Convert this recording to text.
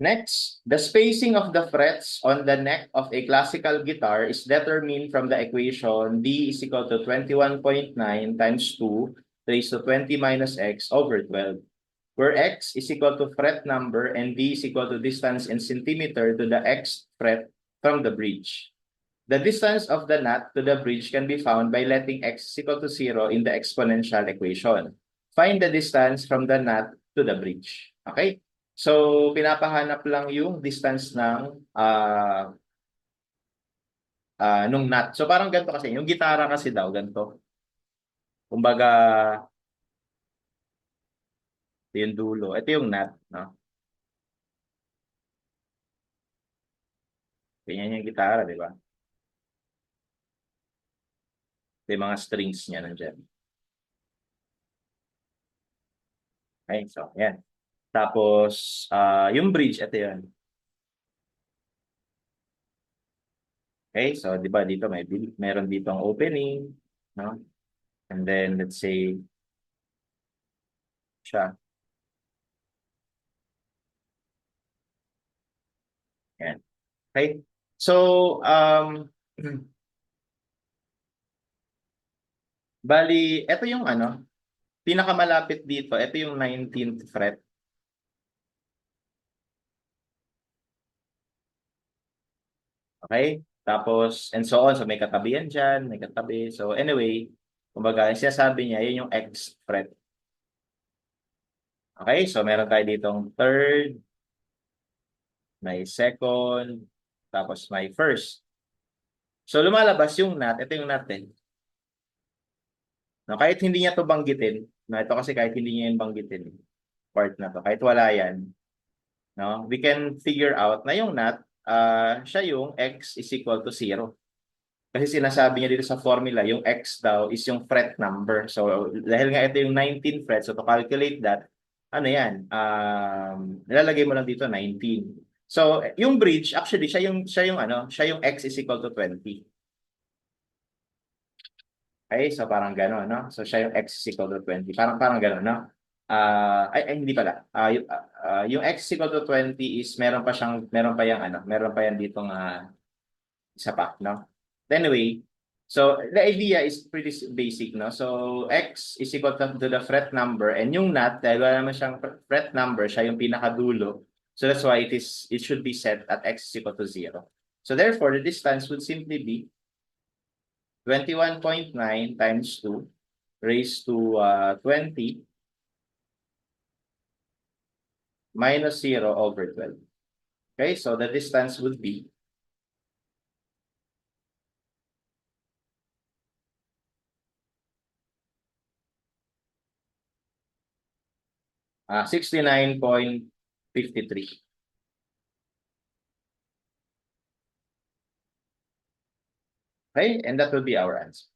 Next, the spacing of the frets on the neck of a classical guitar is determined from the equation D is equal to 21.9 times 2 raised to 20 minus x over 12, where x is equal to fret number and D is equal to distance in centimeter to the x fret from the bridge. The distance of the knot to the bridge can be found by letting x is equal to 0 in the exponential equation. Find the distance from the knot to the bridge. Okay? So, pinapahanap lang yung distance ng nung knot. So, parang ganito kasi. Yung gitara kasi daw, ganito. Kumbaga, ito yung dulo. Ito yung knot. No? Ganyan yung gitara, di ba? Ito yung mga strings niya nandiyan. Okay, so, yan. Tapos, yung bridge, ito yun. Okay, so di ba dito meron dito ang opening, no? And then let's say siya. Yan. Okay? So, bali, ito yung pinakamalapit dito, ito yung 19th fret. Okay? Tapos, and so on. So, may katabi yan dyan, may katabi. So, anyway, kumbaga, yung sinasabi niya, yun yung X fret. Okay? So, meron tayo ditong third, may second, tapos may first. So, lumalabas yung knot. Ito yung knot eh. No, kahit hindi niya to banggitin, no, ito kasi kahit hindi niya yung banggitin, part na to, kahit wala yan, no, we can figure out na yung knot, siya yung x is equal to 0. Kasi sinasabi niya dito sa formula, yung x daw is yung fret number. So, dahil nga ito yung 19 frets, so to calculate that, ano yan, nilalagay mo lang dito 19. So, yung bridge, actually, siya yung x is equal to 20. Okay, so parang gano'n, no? So siya yung x is equal to 20. Parang gano'n, no? Hindi pala. Yung x is equal to 20 is meron pa yan ditong isa pa, no? Anyway, so the idea is pretty basic, no? So x is equal to the fret number and yung knot, dahil wala naman siyang fret number, siya yung pinakadulo. So that's why it should be set at x is equal to 0. So therefore, the distance would simply be 21.9 times 2 raised to 20 minus 0 over 12. Okay, so the distance would be 69.53. Okay, and that will be our answer.